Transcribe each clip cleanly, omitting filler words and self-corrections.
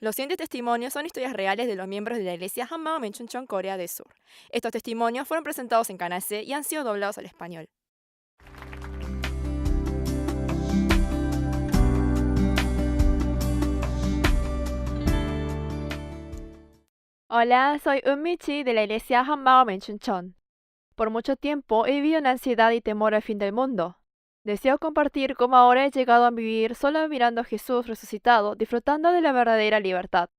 Los siguientes testimonios son historias reales de los miembros de la iglesia Hanmao Menchuncheon, Corea del Sur. Estos testimonios fueron presentados en Canal C y han sido doblados al español. Hola, soy Michi de la iglesia Hanmao Menchuncheon. Por mucho tiempo he vivido en ansiedad y temor al fin del mundo. Deseo compartir cómo ahora he llegado a vivir solo mirando a Jesús resucitado, disfrutando de la verdadera libertad.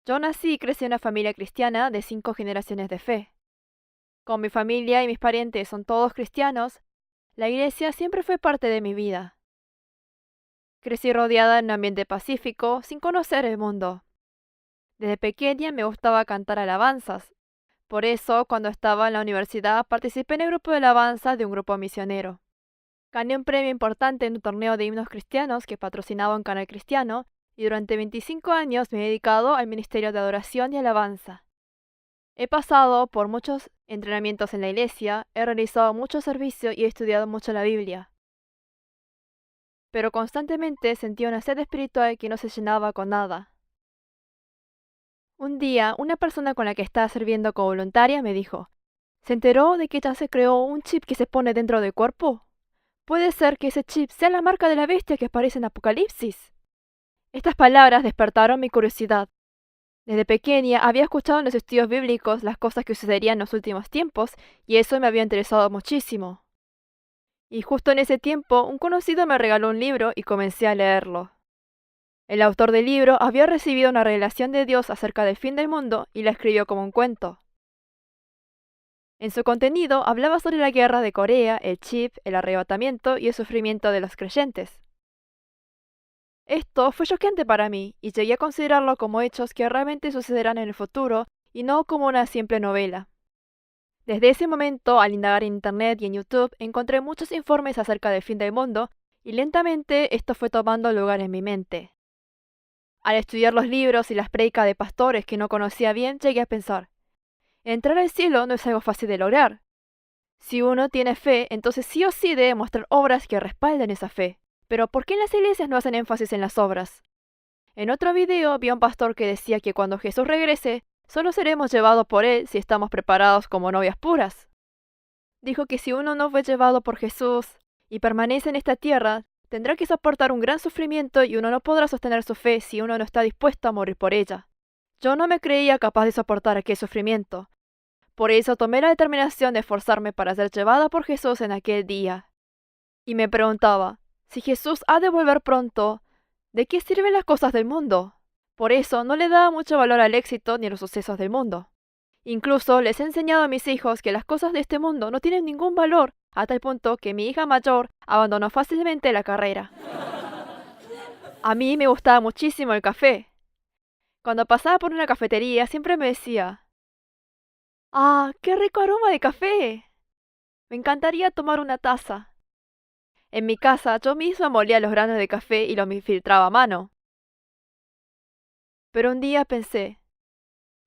Yo nací y crecí en una familia cristiana de 5 generaciones de fe. Como mi familia y mis parientes son todos cristianos, la iglesia siempre fue parte de mi vida. Crecí rodeada en un ambiente pacífico, sin conocer el mundo. Desde pequeña me gustaba cantar alabanzas. Por eso, cuando estaba en la universidad, participé en el grupo de alabanza de un grupo misionero. Gané un premio importante en un torneo de himnos cristianos que patrocinaba un canal cristiano, y durante 25 años me he dedicado al ministerio de adoración y alabanza. He pasado por muchos entrenamientos en la iglesia, he realizado mucho servicio y he estudiado mucho la Biblia. Pero constantemente sentía una sed espiritual que no se llenaba con nada. Un día, una persona con la que estaba sirviendo como voluntaria me dijo: ¿se enteró de que ya se creó un chip que se pone dentro del cuerpo? Puede ser que ese chip sea la marca de la bestia que aparece en Apocalipsis. Estas palabras despertaron mi curiosidad. Desde pequeña había escuchado en los estudios bíblicos las cosas que sucederían en los últimos tiempos, y eso me había interesado muchísimo. Y justo en ese tiempo, un conocido me regaló un libro y comencé a leerlo. El autor del libro había recibido una revelación de Dios acerca del fin del mundo y la escribió como un cuento. En su contenido hablaba sobre la guerra de Corea, el chip, el arrebatamiento y el sufrimiento de los creyentes. Esto fue choqueante para mí y llegué a considerarlo como hechos que realmente sucederán en el futuro y no como una simple novela. Desde ese momento, al indagar en Internet y en YouTube, encontré muchos informes acerca del fin del mundo y lentamente esto fue tomando lugar en mi mente. Al estudiar los libros y las prédicas de pastores que no conocía bien, llegué a pensar: entrar al cielo no es algo fácil de lograr. Si uno tiene fe, entonces sí o sí debe mostrar obras que respalden esa fe. Pero ¿por qué en las iglesias no hacen énfasis en las obras? En otro video vi a un pastor que decía que cuando Jesús regrese, solo seremos llevados por Él si estamos preparados como novias puras. Dijo que si uno no fue llevado por Jesús y permanece en esta tierra, tendrá que soportar un gran sufrimiento y uno no podrá sostener su fe si uno no está dispuesto a morir por ella. Yo no me creía capaz de soportar aquel sufrimiento. Por eso tomé la determinación de esforzarme para ser llevada por Jesús en aquel día. Y me preguntaba: si Jesús ha de volver pronto, ¿de qué sirven las cosas del mundo? Por eso no le daba mucho valor al éxito ni a los sucesos del mundo. Incluso les he enseñado a mis hijos que las cosas de este mundo no tienen ningún valor, a tal punto que mi hija mayor abandonó fácilmente la carrera. A mí me gustaba muchísimo el café. Cuando pasaba por una cafetería siempre me decía: ¡ah, qué rico aroma de café! Me encantaría tomar una taza. En mi casa yo misma molía los granos de café y los filtraba a mano. Pero un día pensé: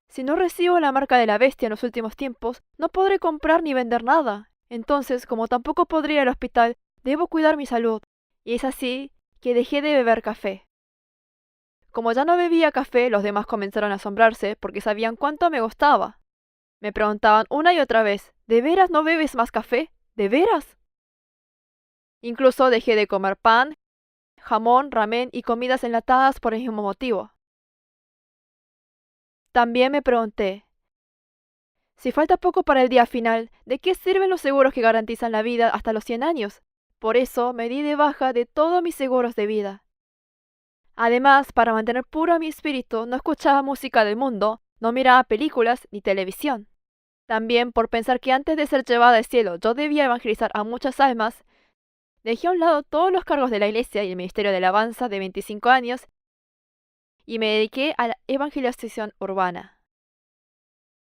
si no recibo la marca de la bestia en los últimos tiempos, no podré comprar ni vender nada. Entonces, como tampoco podré ir al hospital, debo cuidar mi salud. Y es así que dejé de beber café. Como ya no bebía café, los demás comenzaron a asombrarse porque sabían cuánto me gustaba. Me preguntaban una y otra vez: ¿de veras no bebes más café? ¿De veras? Incluso dejé de comer pan, jamón, ramen y comidas enlatadas por el mismo motivo. También me pregunté: si falta poco para el día final, ¿de qué sirven los seguros que garantizan la vida hasta los 100 años? Por eso me di de baja de todos mis seguros de vida. Además, para mantener puro mi espíritu, no escuchaba música del mundo, no miraba películas ni televisión. También, por pensar que antes de ser llevada al cielo yo debía evangelizar a muchas almas, dejé a un lado todos los cargos de la iglesia y el ministerio de alabanza de 25 años y me dediqué a la evangelización urbana.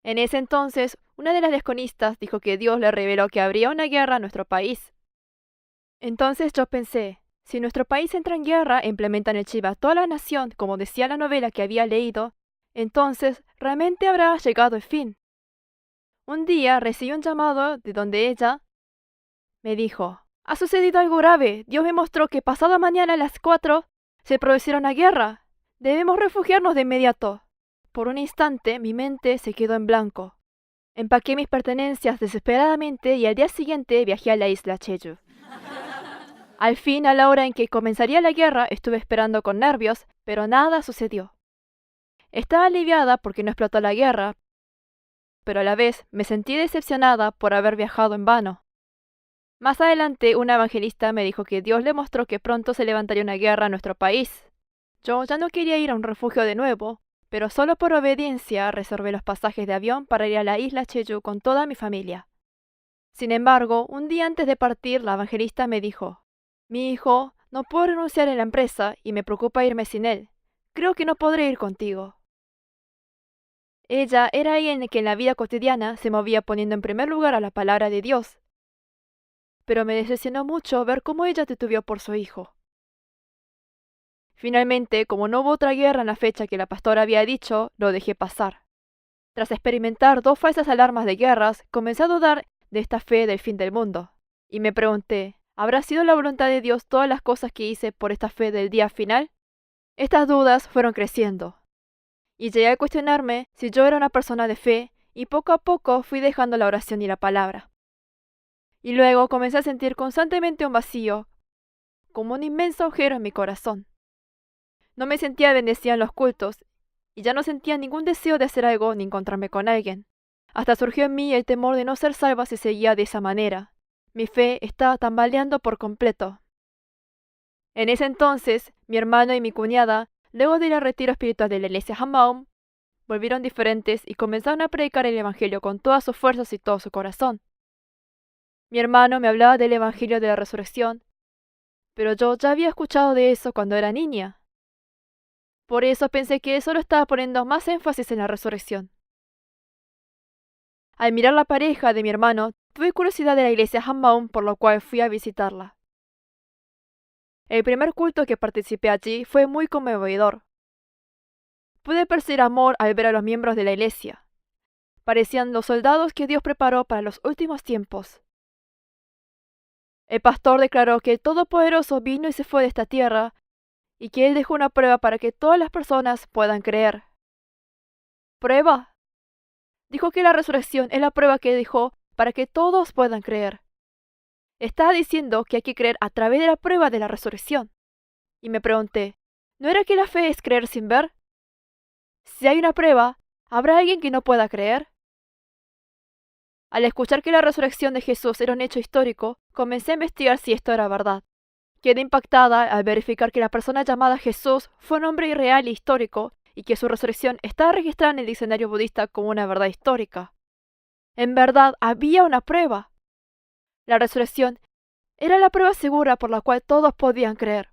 En ese entonces, una de las diaconistas dijo que Dios le reveló que habría una guerra en nuestro país. Entonces yo pensé: si nuestro país entra en guerra e implementan el chip a toda la nación, como decía la novela que había leído, entonces realmente habrá llegado el fin. Un día recibí un llamado de donde ella me dijo: ha sucedido algo grave. Dios me mostró que pasado mañana a las 4 se producirá una guerra. Debemos refugiarnos de inmediato. Por un instante mi mente se quedó en blanco. Empaqué mis pertenencias desesperadamente y al día siguiente viajé a la isla Jeju. Al fin, a la hora en que comenzaría la guerra, estuve esperando con nervios, pero nada sucedió. Estaba aliviada porque no explotó la guerra, pero a la vez me sentí decepcionada por haber viajado en vano. Más adelante, una evangelista me dijo que Dios le mostró que pronto se levantaría una guerra en nuestro país. Yo ya no quería ir a un refugio de nuevo, pero solo por obediencia reservé los pasajes de avión para ir a la isla Jeju con toda mi familia. Sin embargo, un día antes de partir, la evangelista me dijo: «Mi hijo, no puedo renunciar en la empresa y me preocupa irme sin él. Creo que no podré ir contigo». Ella era alguien que en la vida cotidiana se movía poniendo en primer lugar a la palabra de Dios. Pero me decepcionó mucho ver cómo ella titubeó por su hijo. Finalmente, como no hubo otra guerra en la fecha que la pastora había dicho, lo dejé pasar. Tras experimentar 2 falsas alarmas de guerras, comencé a dudar de esta fe del fin del mundo. Y me pregunté, ¿habrá sido la voluntad de Dios todas las cosas que hice por esta fe del día final? Estas dudas fueron creciendo. Y llegué a cuestionarme si yo era una persona de fe, y poco a poco fui dejando la oración y la palabra. Y luego comencé a sentir constantemente un vacío, como un inmenso agujero en mi corazón. No me sentía bendecida en los cultos, y ya no sentía ningún deseo de hacer algo ni encontrarme con alguien. Hasta surgió en mí el temor de no ser salva si seguía de esa manera. Mi fe estaba tambaleando por completo. En ese entonces, mi hermano y mi cuñada, luego de ir al retiro espiritual de la iglesia Hammaum, volvieron diferentes y comenzaron a predicar el evangelio con todas sus fuerzas y todo su corazón. Mi hermano me hablaba del evangelio de la resurrección, pero yo ya había escuchado de eso cuando era niña. Por eso pensé que solo estaba poniendo más énfasis en la resurrección. Al mirar la pareja de mi hermano, tuve curiosidad de la iglesia Hammaum, por lo cual fui a visitarla. El primer culto que participé allí fue muy conmovedor. Pude percibir amor al ver a los miembros de la iglesia. Parecían los soldados que Dios preparó para los últimos tiempos. El pastor declaró que el Todopoderoso vino y se fue de esta tierra, y que Él dejó una prueba para que todas las personas puedan creer. ¿Prueba? Dijo que la resurrección es la prueba que dejó para que todos puedan creer. Estaba diciendo que hay que creer a través de la prueba de la resurrección. Y me pregunté, ¿no era que la fe es creer sin ver? Si hay una prueba, ¿habrá alguien que no pueda creer? Al escuchar que la resurrección de Jesús era un hecho histórico, comencé a investigar si esto era verdad. Quedé impactada al verificar que la persona llamada Jesús fue un hombre irreal e histórico y que su resurrección estaba registrada en el diccionario budista como una verdad histórica. En verdad, había una prueba. La resurrección era la prueba segura por la cual todos podían creer.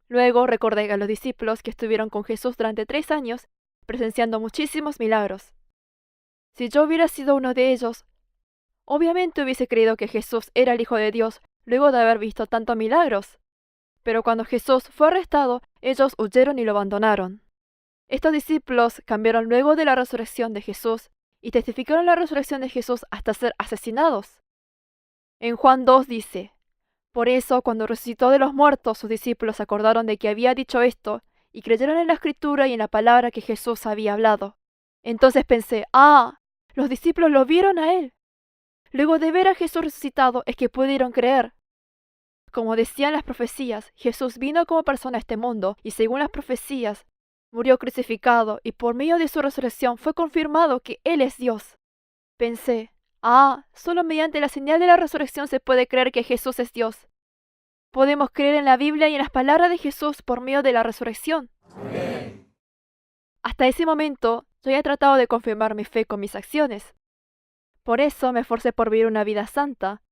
Luego recordé a los discípulos que estuvieron con Jesús durante 3 años, presenciando muchísimos milagros. Si yo hubiera sido uno de ellos, obviamente hubiese creído que Jesús era el Hijo de Dios luego de haber visto tantos milagros. Pero cuando Jesús fue arrestado, ellos huyeron y lo abandonaron. Estos discípulos cambiaron luego de la resurrección de Jesús y testificaron la resurrección de Jesús hasta ser asesinados. En Juan 2 dice, «Por eso, cuando resucitó de los muertos, sus discípulos se acordaron de que había dicho esto y creyeron en la Escritura y en la palabra que Jesús había hablado». Entonces pensé, los discípulos lo vieron a Él. Luego de ver a Jesús resucitado es que pudieron creer. Como decían las profecías, Jesús vino como persona a este mundo y según las profecías, murió crucificado y por medio de su resurrección fue confirmado que Él es Dios. Pensé, solo mediante la señal de la resurrección se puede creer que Jesús es Dios. Podemos creer en la Biblia y en las palabras de Jesús por medio de la resurrección. Amén. Hasta ese momento, yo había tratado de confirmar mi fe con mis acciones. Por eso me esforcé por vivir una vida santa,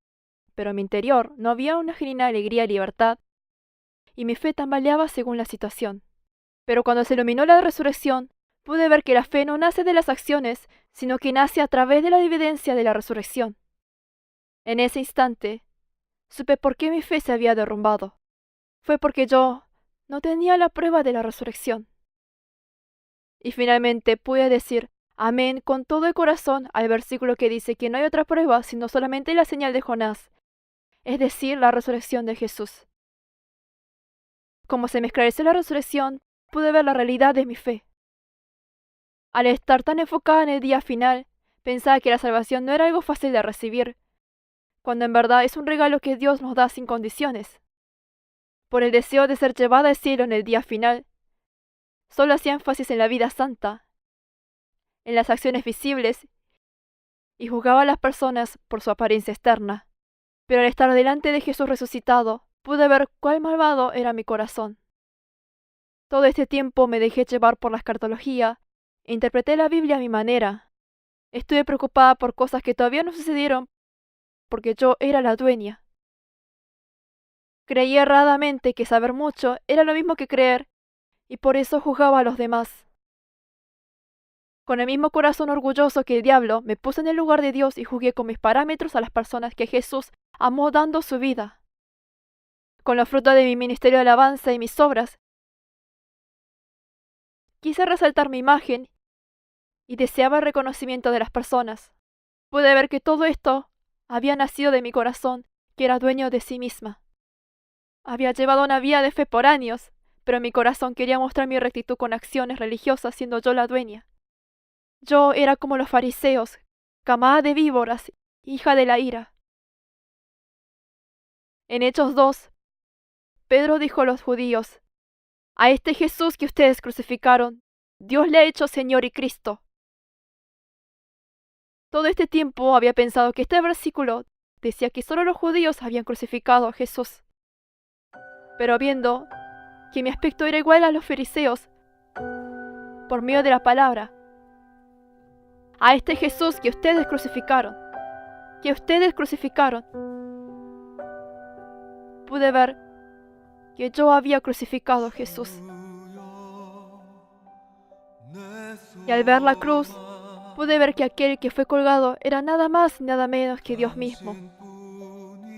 pero en mi interior no había una genuina alegría y libertad, y mi fe tambaleaba según la situación. Pero cuando se iluminó la resurrección, pude ver que la fe no nace de las acciones, sino que nace a través de la evidencia de la resurrección. En ese instante, supe por qué mi fe se había derrumbado. Fue porque yo no tenía la prueba de la resurrección. Y finalmente pude decir amén con todo el corazón al versículo que dice que no hay otra prueba sino solamente la señal de Jonás, es decir, la resurrección de Jesús. Como se me esclareció la resurrección, pude ver la realidad de mi fe. Al estar tan enfocada en el día final, pensaba que la salvación no era algo fácil de recibir, cuando en verdad es un regalo que Dios nos da sin condiciones. Por el deseo de ser llevada al cielo en el día final, solo hacía énfasis en la vida santa, en las acciones visibles, y juzgaba a las personas por su apariencia externa. Pero al estar delante de Jesús resucitado, pude ver cuál malvado era mi corazón. Todo este tiempo me dejé llevar por la escatología e interpreté la Biblia a mi manera. Estuve preocupada por cosas que todavía no sucedieron porque yo era la dueña. Creí erradamente que saber mucho era lo mismo que creer y por eso juzgaba a los demás. Con el mismo corazón orgulloso que el diablo, me puse en el lugar de Dios y juzgué con mis parámetros a las personas que Jesús amó dando su vida. Con los frutos de mi ministerio de alabanza y mis obras, quise resaltar mi imagen y deseaba el reconocimiento de las personas. Pude ver que todo esto había nacido de mi corazón, que era dueño de sí misma. Había llevado una vida de fe por años, pero mi corazón quería mostrar mi rectitud con acciones religiosas siendo yo la dueña. Yo era como los fariseos, camada de víboras, hija de la ira. En Hechos 2, Pedro dijo a los judíos: a este Jesús que ustedes crucificaron, Dios le ha hecho Señor y Cristo. Todo este tiempo había pensado que este versículo decía que solo los judíos habían crucificado a Jesús. Pero viendo que mi aspecto era igual a los fariseos, por medio de la palabra, a este Jesús que ustedes crucificaron, pude ver que yo había crucificado a Jesús. Y al ver la cruz, pude ver que aquel que fue colgado era nada más y nada menos que Dios mismo.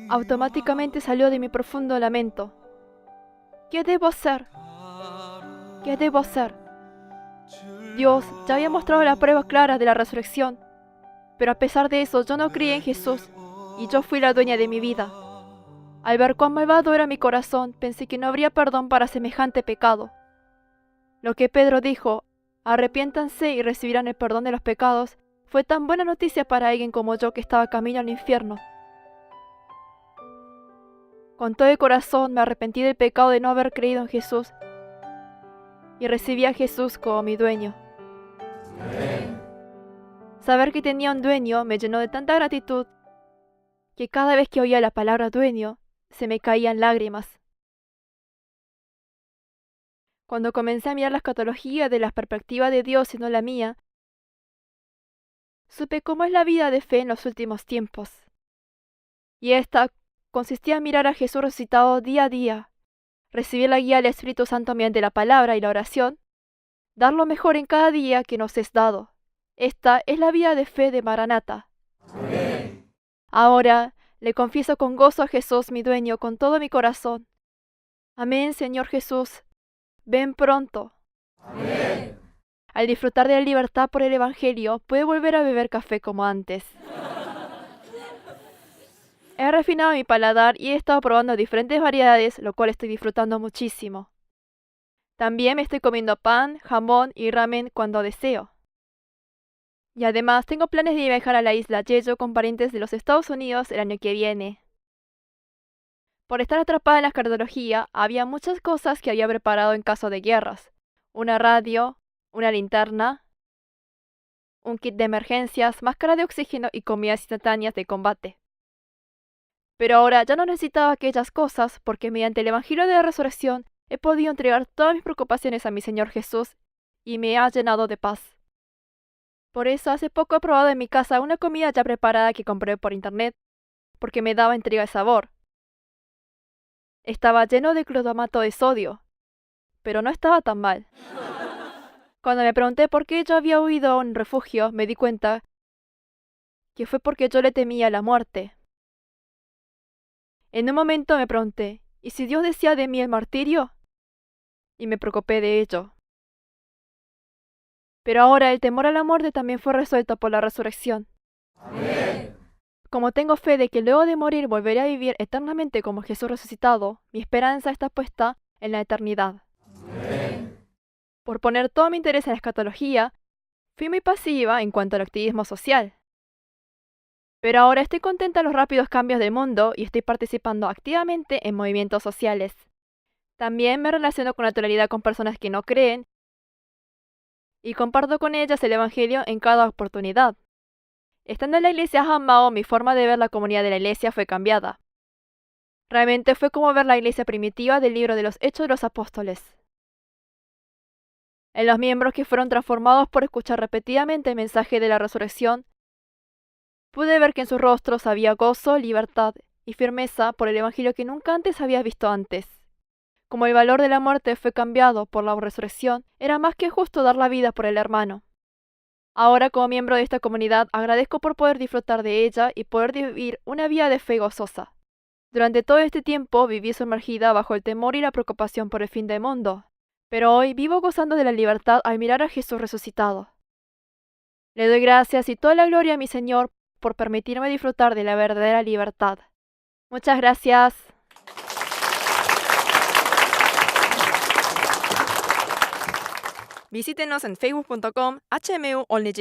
Automáticamente salió de mi profundo lamento. ¿Qué debo hacer? ¿Qué debo hacer? Dios ya había mostrado la prueba clara de la resurrección, pero a pesar de eso yo no creí en Jesús y yo fui la dueña de mi vida. Al ver cuán malvado era mi corazón, pensé que no habría perdón para semejante pecado. Lo que Pedro dijo, arrepiéntanse y recibirán el perdón de los pecados, fue tan buena noticia para alguien como yo que estaba camino al infierno. Con todo el corazón me arrepentí del pecado de no haber creído en Jesús y recibí a Jesús como mi dueño. Saber que tenía un dueño me llenó de tanta gratitud que cada vez que oía la palabra dueño, se me caían lágrimas. Cuando comencé a mirar la escatología de la perspectiva de Dios y no la mía, supe cómo es la vida de fe en los últimos tiempos. Y esta consistía en mirar a Jesús resucitado día a día, recibir la guía del Espíritu Santo mediante la palabra y la oración, dar lo mejor en cada día que nos es dado. Esta es la vida de fe de Maranata. Amén. Ahora le confieso con gozo a Jesús, mi dueño, con todo mi corazón. Amén, Señor Jesús. Ven pronto. Amén. Al disfrutar de la libertad por el Evangelio, puedo volver a beber café como antes. He refinado mi paladar y he estado probando diferentes variedades, lo cual estoy disfrutando muchísimo. También me estoy comiendo pan, jamón y ramen cuando deseo. Y además tengo planes de viajar a la isla Jeju con parientes de los Estados Unidos el año que viene. Por estar atrapada en la cardiología, había muchas cosas que había preparado en caso de guerras. Una radio, una linterna, un kit de emergencias, máscara de oxígeno y comidas instantáneas de combate. Pero ahora ya no necesitaba aquellas cosas porque mediante el Evangelio de la Resurrección he podido entregar todas mis preocupaciones a mi Señor Jesús y me ha llenado de paz. Por eso hace poco he probado en mi casa una comida ya preparada que compré por internet porque me daba intriga el sabor. Estaba lleno de glutamato de sodio, pero no estaba tan mal. Cuando me pregunté por qué yo había huido a un refugio, me di cuenta que fue porque yo le temía la muerte. En un momento me pregunté, ¿y si Dios decía de mí el martirio? Y me preocupé de ello. Pero ahora el temor a la muerte también fue resuelto por la resurrección. Amén. Como tengo fe de que luego de morir volveré a vivir eternamente como Jesús resucitado, mi esperanza está puesta en la eternidad. Por poner todo mi interés en la escatología, fui muy pasiva en cuanto al activismo social. Pero ahora estoy contenta de los rápidos cambios del mundo y estoy participando activamente en movimientos sociales. También me relaciono con naturalidad con personas que no creen y comparto con ellas el Evangelio en cada oportunidad. Estando en la iglesia Hanmao, mi forma de ver la comunidad de la iglesia fue cambiada. Realmente fue como ver la iglesia primitiva del libro de los Hechos de los Apóstoles. En los miembros que fueron transformados por escuchar repetidamente el mensaje de la resurrección, pude ver que en sus rostros había gozo, libertad y firmeza por el Evangelio que nunca antes había visto antes. Como el valor de la muerte fue cambiado por la resurrección, era más que justo dar la vida por el hermano. Ahora, como miembro de esta comunidad, agradezco por poder disfrutar de ella y poder vivir una vida de fe gozosa. Durante todo este tiempo viví sumergida bajo el temor y la preocupación por el fin del mundo, pero hoy vivo gozando de la libertad al mirar a Jesús resucitado. Le doy gracias y toda la gloria a mi Señor por permitirme disfrutar de la verdadera libertad. Muchas gracias. Visítenos en facebook.com/hmu-onlyg